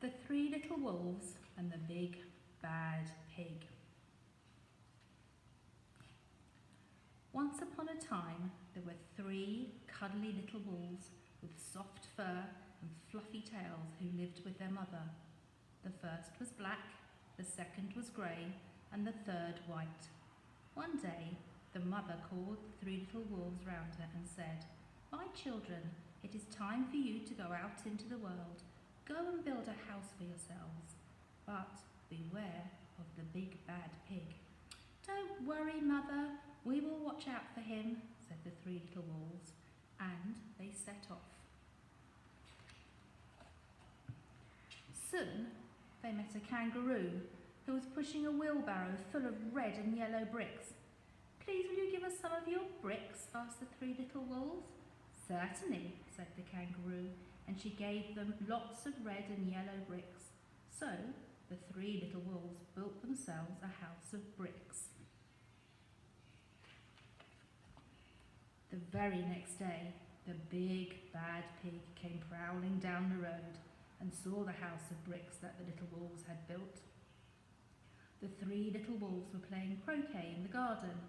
The Three Little Wolves and the Big Bad Pig. Once upon a time, there were 3 cuddly little wolves with soft fur and fluffy tails who lived with their mother. The first was black, the second was grey, and the third white. One day, the mother called the 3 little wolves round her and said, "My children, it is time for you to go out into the world. Go and build a house for yourselves, but beware of the big bad pig." "Don't worry, mother, we will watch out for him," said the 3 little wolves, and they set off. Soon they met a kangaroo who was pushing a wheelbarrow full of red and yellow bricks. "Please, will you give us some of your bricks?" asked the 3 little wolves. "Certainly," said the kangaroo, and she gave them lots of red and yellow bricks. So the 3 little wolves built themselves a house of bricks. The very next day, the big bad pig came prowling down the road and saw the house of bricks that the little wolves had built. The 3 little wolves were playing croquet in the garden.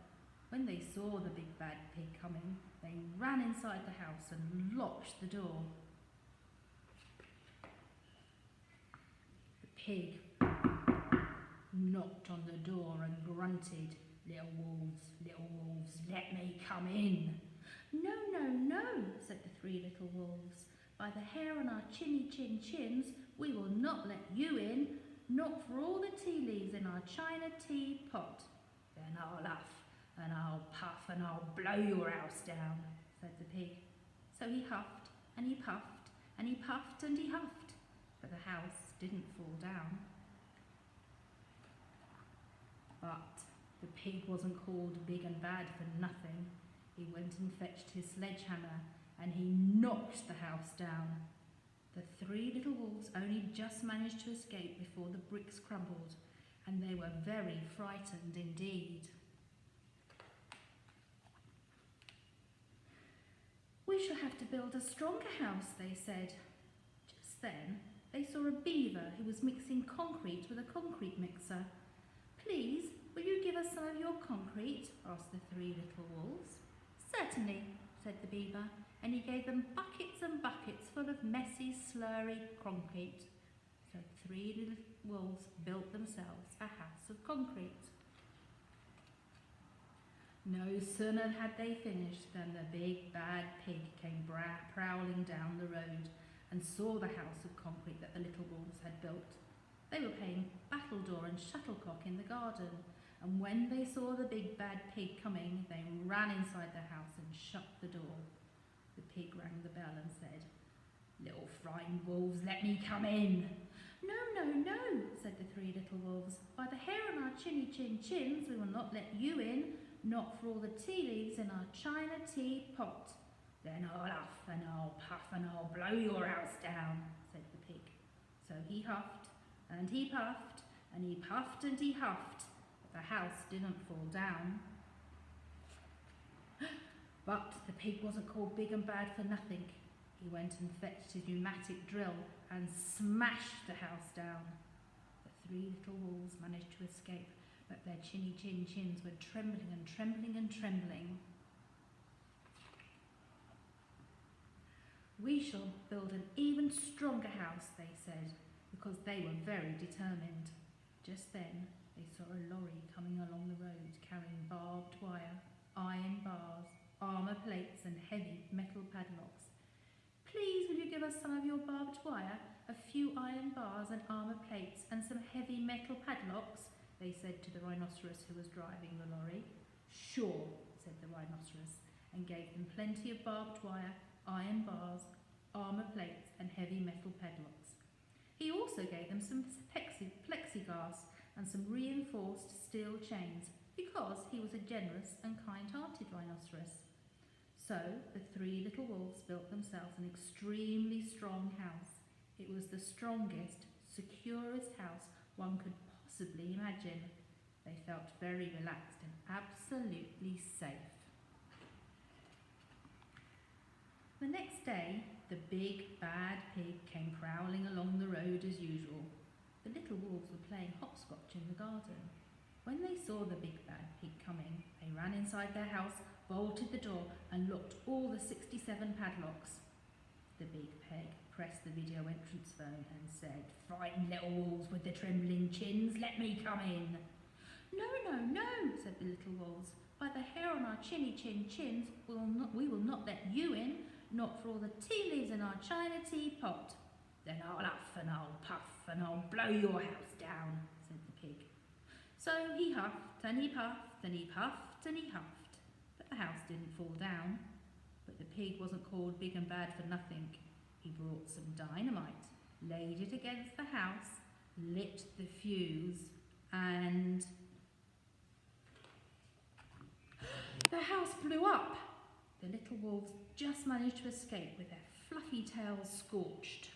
When they saw the big bad pig coming, they ran inside the house and locked the door. The pig knocked on the door and grunted, little wolves, let me come in." "No, no, no," said the 3 little wolves. "By the hair on our chinny chin chins, we will not let you in, not for all the tea leaves in our china tea pot." "Then I'll huff and I'll puff and I'll blow your house down," said the pig. So he huffed and he puffed and he puffed and he huffed, but the house didn't fall down. But the pig wasn't called big and bad for nothing. He went and fetched his sledgehammer and he knocked the house down. The 3 little wolves only just managed to escape before the bricks crumbled, and they were very frightened indeed. "We shall have to build a stronger house," they said. Just then they saw a beaver who was mixing concrete with a concrete mixer. "Please, will you give us some of your concrete?" asked the 3 little wolves. "Certainly," said the beaver, and he gave them buckets and buckets full of messy, slurry concrete. So the 3 little wolves built themselves a house of concrete. No sooner had they finished than the big bad pig came prowling down the road and saw the house of concrete that the little wolves had built. They were playing battledore and shuttlecock in the garden, and when they saw the big bad pig coming, they ran inside the house and shut the door. The pig rang the bell and said, "Little frightened wolves, let me come in." "No, no, no," said the 3 little wolves. "By the hair on our chinny chin chins, we will not let you in, not for all the tea leaves in our china tea pot." "Then I'll huff and I'll puff and I'll blow your house down," said the pig. So he huffed and he puffed and he puffed and he huffed, but the house didn't fall down. But the pig wasn't called big and bad for nothing. He went and fetched his pneumatic drill and smashed the house down. The 3 little wolves managed to escape, but their chinny chin chins were trembling and trembling and trembling. "We shall build an even stronger house," they said, because they were very determined. Just then they saw a lorry coming along the road carrying barbed wire, iron bars, armour plates and heavy metal padlocks. "Please, will you give us some of your barbed wire, a few iron bars and armour plates and some heavy metal padlocks?" they said to the rhinoceros who was driving the lorry. "Sure," said the rhinoceros, and gave them plenty of barbed wire, iron bars, armour plates and heavy metal padlocks. He also gave them some plexiglass and some reinforced steel chains, because he was a generous and kind-hearted rhinoceros. So the 3 little wolves built themselves an extremely strong house. It was the strongest, securest house one could possibly imagine. They felt very relaxed and absolutely safe. The next day, the big bad pig came prowling along the road road as usual. The little wolves were playing hopscotch in the garden. When they saw the big bad pig coming, they ran inside their house, bolted the door and locked all the 67 padlocks. The big pig pressed the video entrance phone and said, "Frightened little wolves with the trembling chins, let me come in." "No, no, no," said the little wolves. "By the hair on our chins, we will not let you in, not for all the tea leaves in our china teapot." "Then I'll huff and I'll puff and I'll blow your house down," said the pig. So he huffed and he puffed and he puffed and he huffed, but the house didn't fall down. But the pig wasn't called big and bad for nothing. He brought some dynamite, laid it against the house, lit the fuse, and the house blew up. The little wolves just managed to escape with their fluffy tails scorched.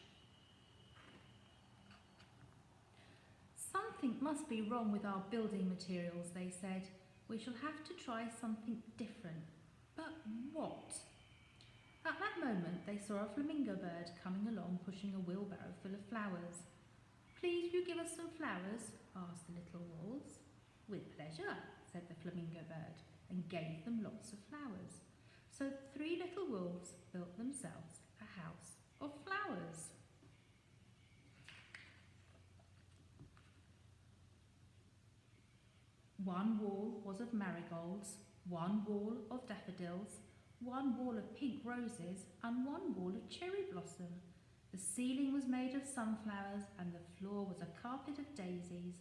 "Something must be wrong with our building materials," they said. "We shall have to try something different. But what?" At that moment they saw a flamingo bird coming along pushing a wheelbarrow full of flowers. "Please you give us some flowers?" asked the little wolves. "With pleasure," said the flamingo bird, and gave them lots of flowers. So the 3 little wolves built themselves a house of flowers. One wall was of marigolds, one wall of daffodils, one wall of pink roses, and one wall of cherry blossom. The ceiling was made of sunflowers, and the floor was a carpet of daisies.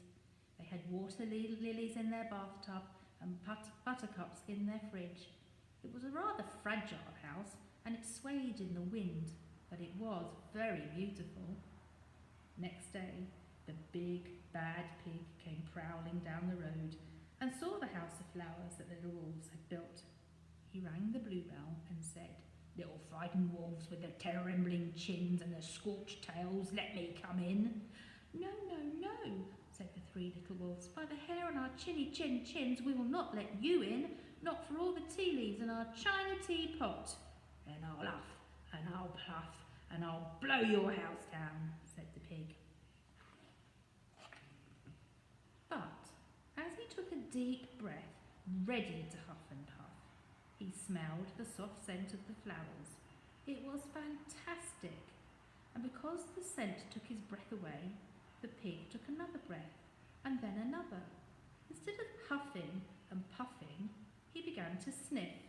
They had water lilies in their bathtub and buttercups in their fridge. It was a rather fragile house, and it swayed in the wind, but it was very beautiful. Next day, the big, bad pig came prowling down the road and saw the house of flowers that the little wolves had built. He rang the bluebell and said, "Little frightened wolves with the trembling chins and the scorched tails, let me come in." "No, no, no," said the 3 little wolves. "By the hair on our chins, we will not let you in, not for all the tea leaves in our china teapot." "Then I'll huff and I'll puff and I'll blow your house down," said the pig. But as he took a deep breath, ready to huff and puff, he smelled the soft scent of the flowers. It was fantastic, and because the scent took his breath away, the pig took another breath, and then another. Instead of huffing and puffing, he began to sniff.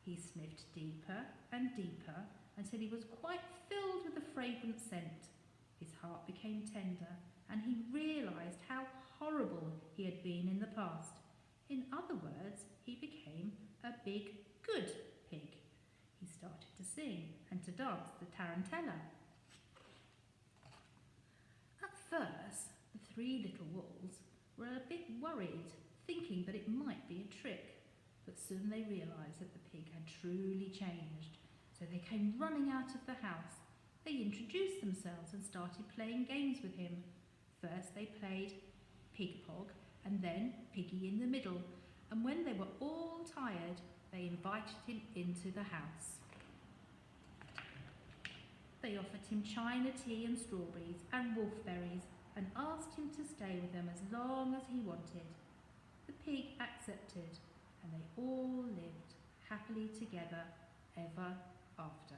He sniffed deeper and deeper until he was quite filled with the fragrant scent. His heart became tender, and he realised how horrible he had been in the past. In other words, he became a big, good pig. He started to sing and to dance the tarantella. At first, the 3 little wolves were a bit worried, thinking that it might be a trick. But soon they realised that the pig had truly changed, so they came running out of the house. They introduced themselves and started playing games with him. First they played Pig Pog, and then Piggy in the Middle, and when they were all tired, they invited him into the house. They offered him china tea and strawberries and wolfberries and asked him to stay with them as long as he wanted. The pig accepted, and they all lived happily together ever after.